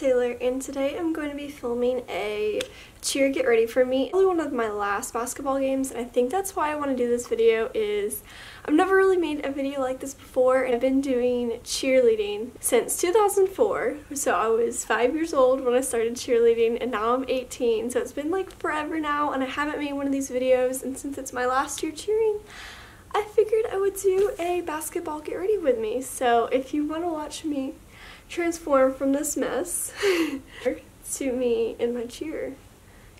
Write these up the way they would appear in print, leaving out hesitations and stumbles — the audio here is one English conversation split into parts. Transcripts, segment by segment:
Taylor, and today I'm going to be filming a cheer get ready for me. Probably one of my last basketball games, and I think that's why I want to do this video. Is I've never really made a video like this before, and I've been doing cheerleading since 2004. So I was 5 years old when I started cheerleading, and now I'm 18, so it's been like forever now, and I haven't made one of these videos. And since it's my last year cheering, I figured I would do a basketball get ready with me. So if you want to watch me transform from this mess to me in my cheer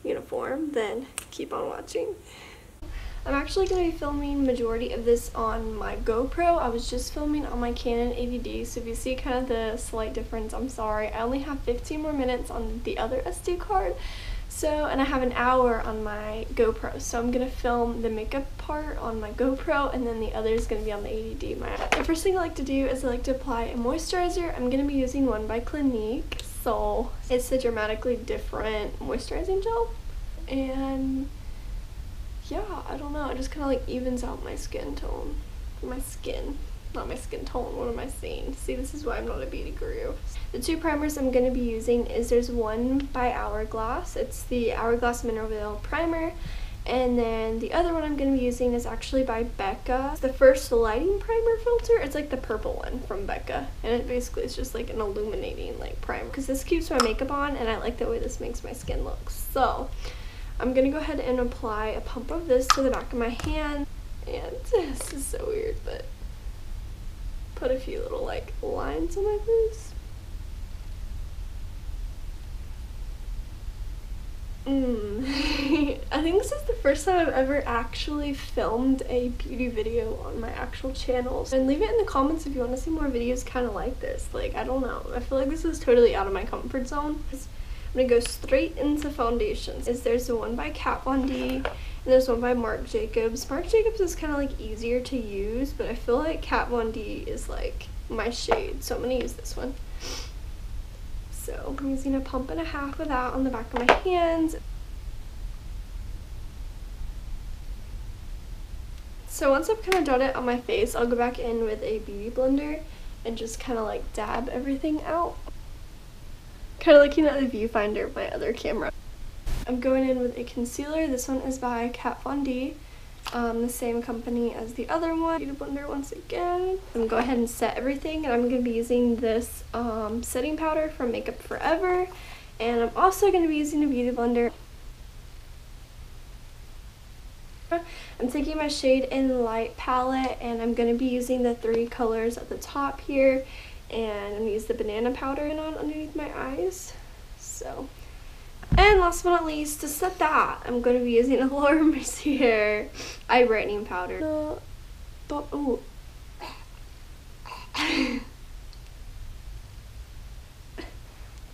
uniform, then keep on watching. I'm actually going to be filming majority of this on my GoPro. I was just filming on my Canon AVD, so if you see kind of the slight difference, I'm sorry. I only have 15 more minutes on the other SD card. So, and I have an hour on my GoPro, so I'm going to film the makeup part on my GoPro, and then the other is going to be on the ADD. The first thing I like to do is I like to apply a moisturizer. I'm going to be using one by Clinique, so it's the Dramatically Different moisturizing gel, and yeah, I don't know, it just kind of like evens out my skin tone. Not my skin tone, what am I saying? See, this is why I'm not a beauty guru. The two primers I'm going to be using is there's one by Hourglass. It's the Hourglass Mineral Veil Primer. And then the other one I'm going to be using is actually by Becca. It's the First Lighting Primer filter. It's like the purple one from Becca. And it basically is just like an illuminating like primer. Because this keeps my makeup on, and I like the way this makes my skin look. So I'm going to go ahead and apply a pump of this to the back of my hand. And this is so weird, but put a few little like lines on my face. I think this is the first time I've ever actually filmed a beauty video on my actual channel. And leave it in the comments if you want to see more videos kind of like this. Like, I don't know. I feel like this is totally out of my comfort zone. I'm going to go straight into foundations. There's the one by Kat Von D, and there's one by Marc Jacobs. Marc Jacobs is kind of like easier to use, but I feel like Kat Von D is like my shade, so I'm going to use this one. So I'm using a pump and a half of that on the back of my hands. So once I've kind of done it on my face, I'll go back in with a beauty blender and just kind of like dab everything out. Kind of looking at the viewfinder of my other camera. I'm going in with a concealer. This one is by Kat Von D, the same company as the other one. Beauty blender once again. I'm going to go ahead and set everything, and I'm going to be using this setting powder from Makeup Forever, and I'm also going to be using a beauty blender. I'm taking my Shade in Light palette, and I'm going to be using the 3 colors at the top here, and I'm going to use the banana powder on underneath my eyes. So, and last but not least, to set that, I'm going to be using a Laura Mercier eye brightening powder. Oh.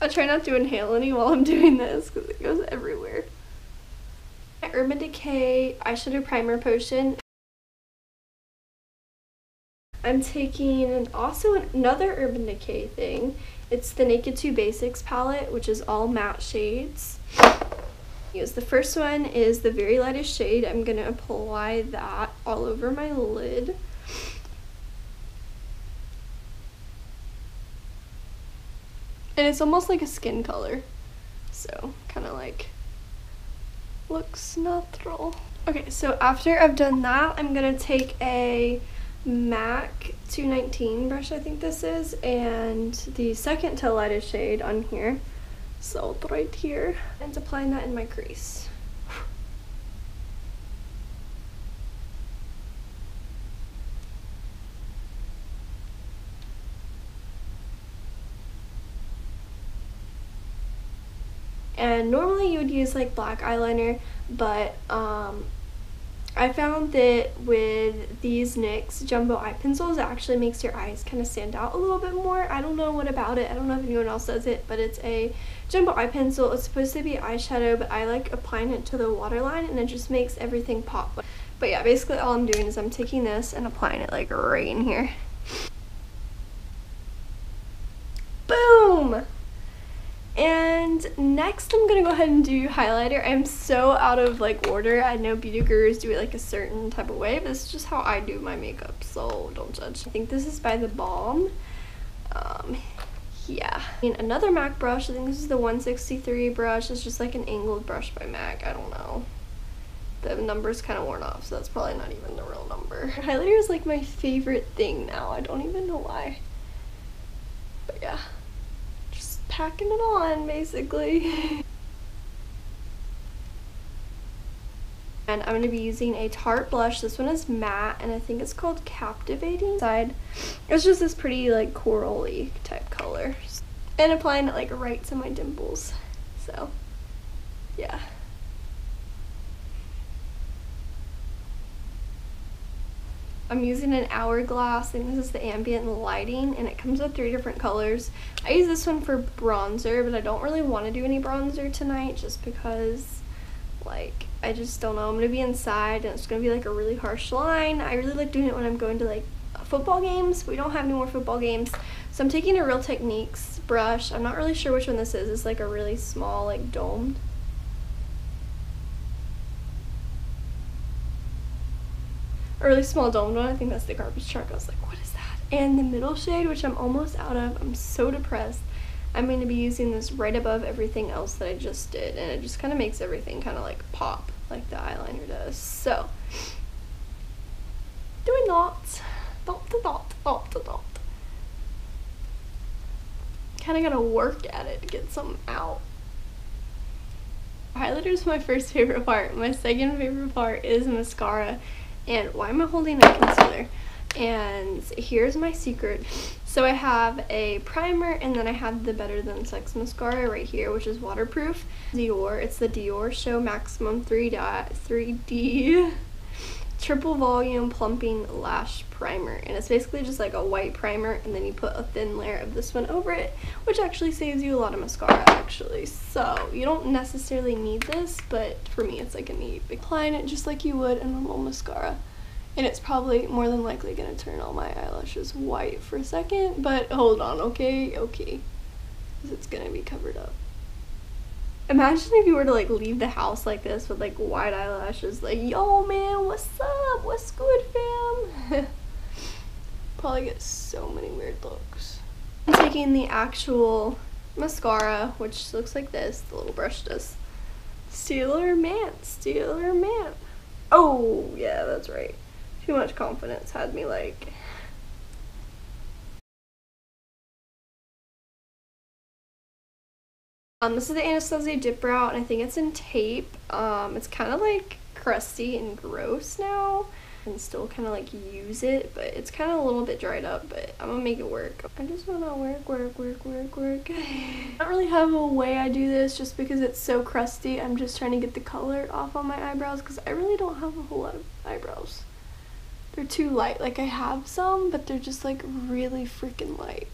I try not to inhale any while I'm doing this because it goes everywhere. My Urban Decay eyeshadow primer potion. I'm taking also another Urban Decay thing. It's the Naked 2 Basics palette, which is all matte shades. The first one is the very lightest shade. I'm going to apply that all over my lid. And it's almost like a skin color. So, kind of like looks natural. Okay, so after I've done that, I'm going to take a MAC 219 brush, I think this is, and the second to lightest shade on here, so right here, and applying that in my crease. And normally you would use like black eyeliner, but I found that with these NYX Jumbo Eye Pencils, it actually makes your eyes kind of stand out a little bit more. I don't know what about it. I don't know if anyone else does it, but it's a Jumbo Eye Pencil. It's supposed to be eyeshadow, but I like applying it to the waterline, and it just makes everything pop. But yeah, basically all I'm doing is I'm taking this and applying it like right in here. Boom! And next I'm gonna go ahead and do highlighter. I'm so out of like order. I know beauty gurus do it like a certain type of way, but this is just how I do my makeup, so don't judge. I think this is by The Balm. yeah. And another MAC brush, I think this is the 163 brush. It's just like an angled brush by MAC. I don't know. The number's kind of worn off, so that's probably not even the real number. Highlighter is like my favorite thing now. I don't even know why. But yeah, just packing it on basically. And I'm going to be using a Tarte blush. This one is matte, and I think it's called Captivating. It's just this pretty like corally type color. And applying it like right to my dimples. So, yeah. I'm using an Hourglass. I think this is the ambient lighting, and it comes with 3 different colors. I use this one for bronzer, but I don't really want to do any bronzer tonight just because, like, I just don't know. I'm going to be inside, and it's going to be like a really harsh line. I really like doing it when I'm going to like football games. We don't have any more football games. So I'm taking a Real Techniques brush. I'm not really sure which one this is. It's like a really small, like domed. A really small domed one. I think that's the garbage truck. I was like, what is that? And the middle shade, which I'm almost out of. I'm so depressed. I'm going to be using this right above everything else that I just did, and it just kind of makes everything kind of like pop like the eyeliner does. So, doing dots. Dot to dot, dot to dot. Kind of got to work at it to get something out. Highlighter is my first favorite part. My second favorite part is mascara. And why am I holding a concealer? And here's my secret. So I have a primer, and then I have the Better Than Sex mascara right here, which is waterproof. Dior. It's the Dior Show Maximum 3D Triple Volume Plumping Lash Primer. And it's basically just like a white primer, and then you put a thin layer of this one over it, which actually saves you a lot of mascara, actually. So you don't necessarily need this, but for me it's like a need. Applying it just like you would a normal mascara. And it's probably more than likely going to turn all my eyelashes white for a second, but hold on, okay? Because it's going to be covered up. Imagine if you were to like leave the house like this with like white eyelashes, like, yo man, what's up? What's good, fam? Probably get so many weird looks. I'm taking the actual mascara, which looks like this. The little brush does. Stealer Man. Oh, yeah, that's right. Too much confidence had me like... This is the Anastasia Dip Brow, and I think it's in tape. It's kind of like crusty and gross now. I can still kind of like use it, but it's kind of a little bit dried up, but I'm gonna make it work. I just want to work. I don't really have a way I do this just because it's so crusty. I'm just trying to get the color off on my eyebrows because I really don't have a whole lot of eyebrows. They're too light. Like, I have some, but they're just like really freaking light.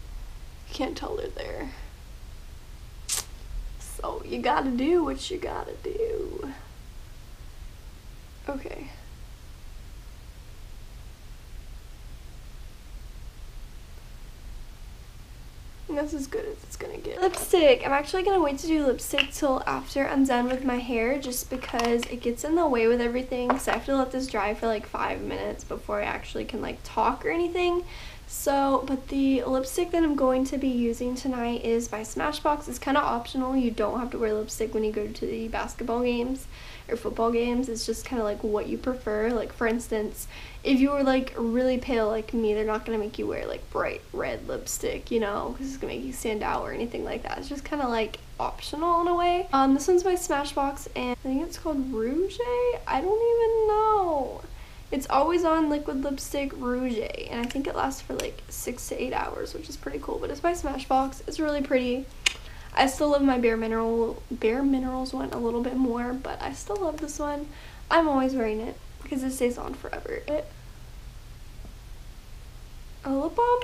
You can't tell they're there. So you gotta do what you gotta do. Okay. And that's as good as it's gonna get. Lipstick. I'm actually gonna wait to do lipstick till after I'm done with my hair just because it gets in the way with everything. So I have to let this dry for like 5 minutes before I actually can like talk or anything. So, but the lipstick that I'm going to be using tonight is by Smashbox. It's kind of optional. You don't have to wear lipstick when you go to the basketball games or football games. It's just kind of like what you prefer. Like, for instance, if you were like really pale like me, they're not going to make you wear like bright red lipstick, you know, because it's going to make you stand out or anything like that. It's just kind of like optional in a way. This one's by Smashbox, and I think it's called Rouge. I don't even know. It's Always On Liquid Lipstick Rouge, and I think it lasts for like 6 to 8 hours, which is pretty cool. But it's by Smashbox. It's really pretty. I still love my Bare Minerals one a little bit more, but I still love this one. I'm always wearing it because it stays on forever. A lip balm?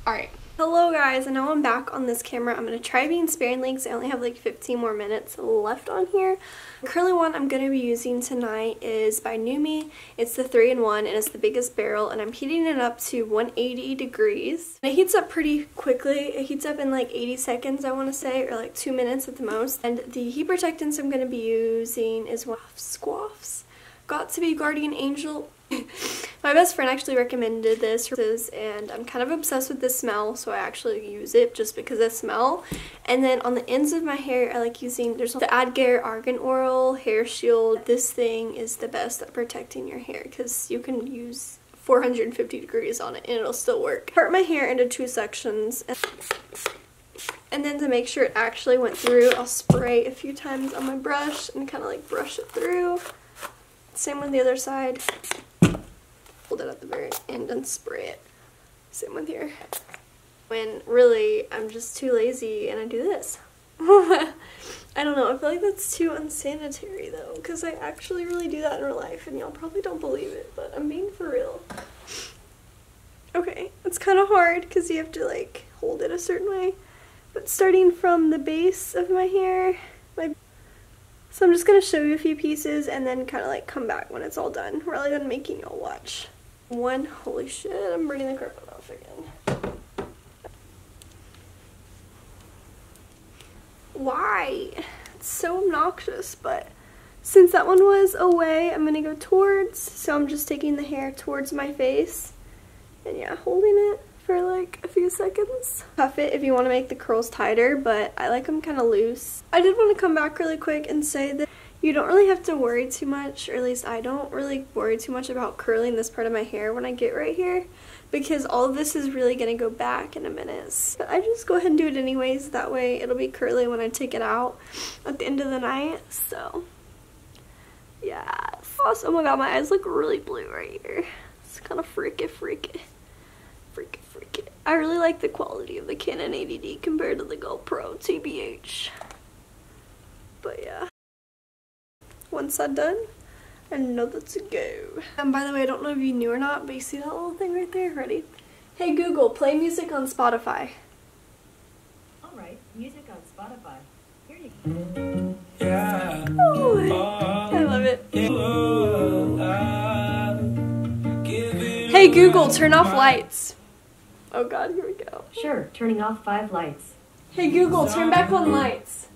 Alright. Hello guys, and now I'm back on this camera. I'm going to try being sparingly because I only have like 15 more minutes left on here. The curly one I'm going to be using tonight is by Numi. It's the 3-in-1, and it's the biggest barrel, and I'm heating it up to 180 degrees. And it heats up pretty quickly. It heats up in like 80 seconds, I want to say, or like 2 minutes at the most. And the heat protectants I'm going to be using is one of Squaff's Got to Be Guardian Angel. My best friend actually recommended this, and I'm kind of obsessed with the smell, so I actually use it just because of the smell. And then on the ends of my hair, I like using, there's the Adgare Argan Oil Hair Shield. This thing is the best at protecting your hair because you can use 450 degrees on it and it'll still work. Part my hair into 2 sections. And then to make sure it actually went through, I'll spray a few times on my brush and kind of like brush it through. Same with the other side. Hold it at the very end and spray it. Same with here. When really I'm just too lazy and I do this. I don't know, I feel like that's too unsanitary though, because I actually really do that in real life and y'all probably don't believe it, but I'm being for real. Okay, it's kind of hard because you have to like hold it a certain way. But starting from the base of my hair, so I'm just going to show you a few pieces and then kind of like come back when it's all done, rather than making y'all watch. Holy shit, I'm burning the carpet off again. Why? It's so obnoxious, but since that one was away, I'm going to go towards, so I'm just taking the hair towards my face, and yeah, holding it for like a few seconds. Puff it if you want to make the curls tighter, but I like them kind of loose. I did want to come back really quick and say that you don't really have to worry too much, or at least I don't really worry too much about curling this part of my hair when I get right here, because all of this is really going to go back in a minute. But I just go ahead and do it anyways, that way it'll be curly when I take it out at the end of the night. So yes. Oh my god, my eyes look really blue right here. It's kind of freaky. I really like the quality of the Canon 80D compared to the GoPro, TBH. But yeah. Once that's done, I know that's a go. And by the way, I don't know if you knew or not, but you see that little thing right there? Ready? Hey Google, play music on Spotify. Alright, music on Spotify. Here you go. Yeah. Oh, I love it. Hey Google, turn off lights. Oh god, here we go. Sure, turning off 5 lights. Hey Google, turn back on lights.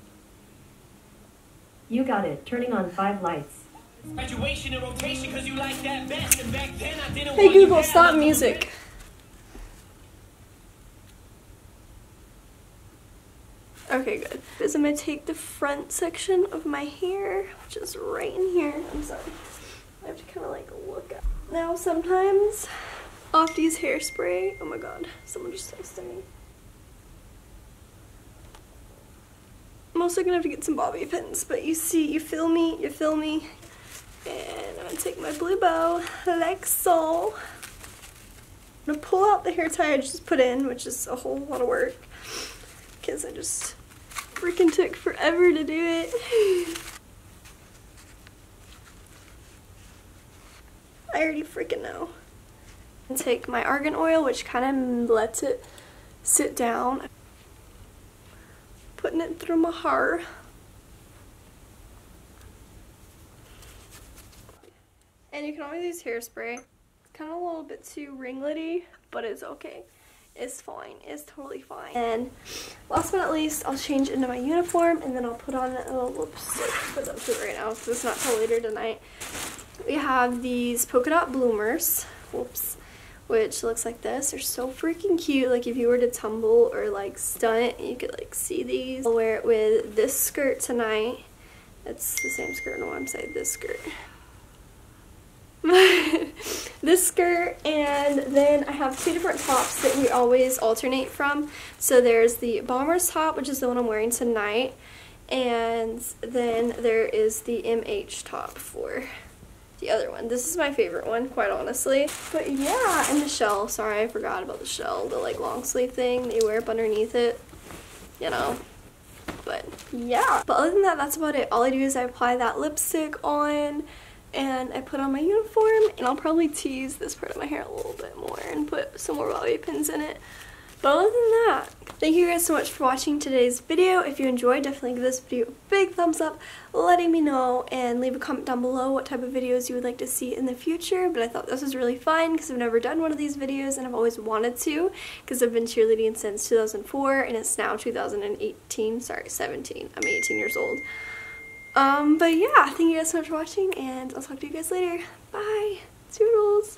You got it, turning on 5 lights. Graduation and rotation because you like that best, and back then I didn't Hey Google, stop music. Okay, good. Because I'm going to take the front section of my hair, which is right in here. I'm sorry. I have to kind of like look up. Now sometimes I'll have to use hairspray. Oh my god, someone just texted me. I'm also gonna have to get some bobby pins, but you feel me. And I'm gonna take my blue bow, like so. I'm gonna pull out the hair tie I just put in, which is a whole lot of work, because I just freaking took forever to do it. I already freaking know. And take my argan oil, which kind of lets it sit down. Putting it through my hair. And you can always use hairspray. It's kind of a little bit too ringlety, but it's okay. It's fine. It's totally fine. And last but not least, I'll change into my uniform, and then I'll put on a little lipstick. Put them to it right now because it's not till later tonight. We have these polka dot bloomers. Whoops. Which looks like this. They're so freaking cute. Like if you were to tumble or like stunt, you could like see these. I'll wear it with this skirt tonight. It's the same skirt. No, I'm saying this skirt. This skirt, and then I have 2 different tops that we always alternate from. So there's the bomber's top, which is the one I'm wearing tonight, and then there is the MH top for the other one. This is my favorite one, quite honestly. But yeah, and the shell. Sorry, I forgot about the shell. The like long sleeve thing that you wear up underneath it. You know. But yeah. But other than that, that's about it. All I do is I apply that lipstick on, and I put on my uniform, and I'll probably tease this part of my hair a little bit more and put some more bobby pins in it. But other than that, thank you guys so much for watching today's video. If you enjoyed, definitely give this video a big thumbs up, letting me know, and leave a comment down below what type of videos you would like to see in the future. But I thought this was really fun because I've never done one of these videos, and I've always wanted to because I've been cheerleading since 2004, and it's now 2018. Sorry, 17. I'm 18 years old. But yeah, thank you guys so much for watching, and I'll talk to you guys later. Bye. Toodles.